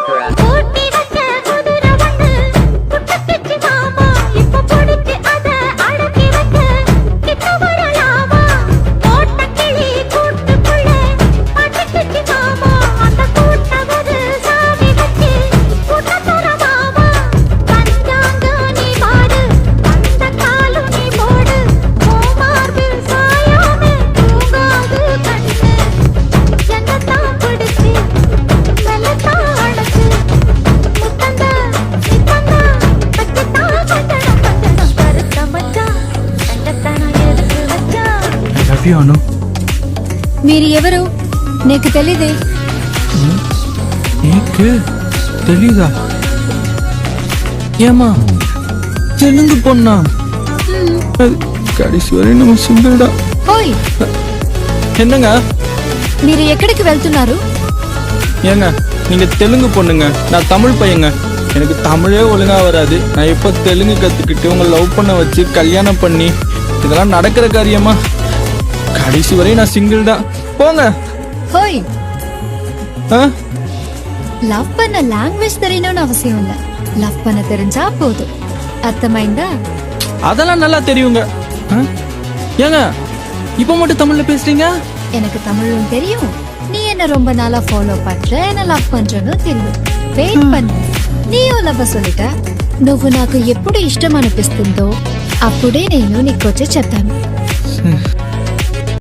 Sakura. మీరు ఎవరు నీకు తెలీదే? నీకు తెలీదా? ఏమా தெலுங்கு பொண்ணா? கடைசி வரை நம்ம சிங்கிள்டா. ஓய் என்னங்க మీరు ఎక్కడికి వెళ్తున్నారు? ஏங்க நீங்க தெலுங்கு பொண்ணுங்க, நான் தமிழ் பையங்க. எனக்கு தமிழே ஒழுங்கா வராது. நான் எப்போ தெலுங்கு கத்துக்கிட்டு உங்களை லவ் பண்ண வச்சு கல்யாணம் பண்ணி இதெல்லாம் நடக்கிற காரியமா? கடைசி வரை நான் சிங்கிள் தான். போங்க. ஓய் லவ் பண்ண லாங்குவேஜ் தெரியணும்னு அவசியம் இல்ல, லவ் பண்ண தெரிஞ்சா போதும். அர்த்தமாயிந்தா? அதெல்லாம் நல்லா தெரியுங்க. ஏங்க இப்ப மட்டும் தமிழ்ல பேசுறீங்க? எனக்கு தமிழும் தெரியும், நீ என்ன ரொம்ப நாளா ஃபாலோ பண்ற, என்ன லவ் பண்றன்னு தெரியும். వెయిట్ பண்ணு, నీయో లవ్ சொல்லிட்ட. నువ్వు నాకు ఎప్పుడు ఇష్టం అనిపిస్తుందో అప్పుడే నేను నీకొచ్చి చెప్తాను.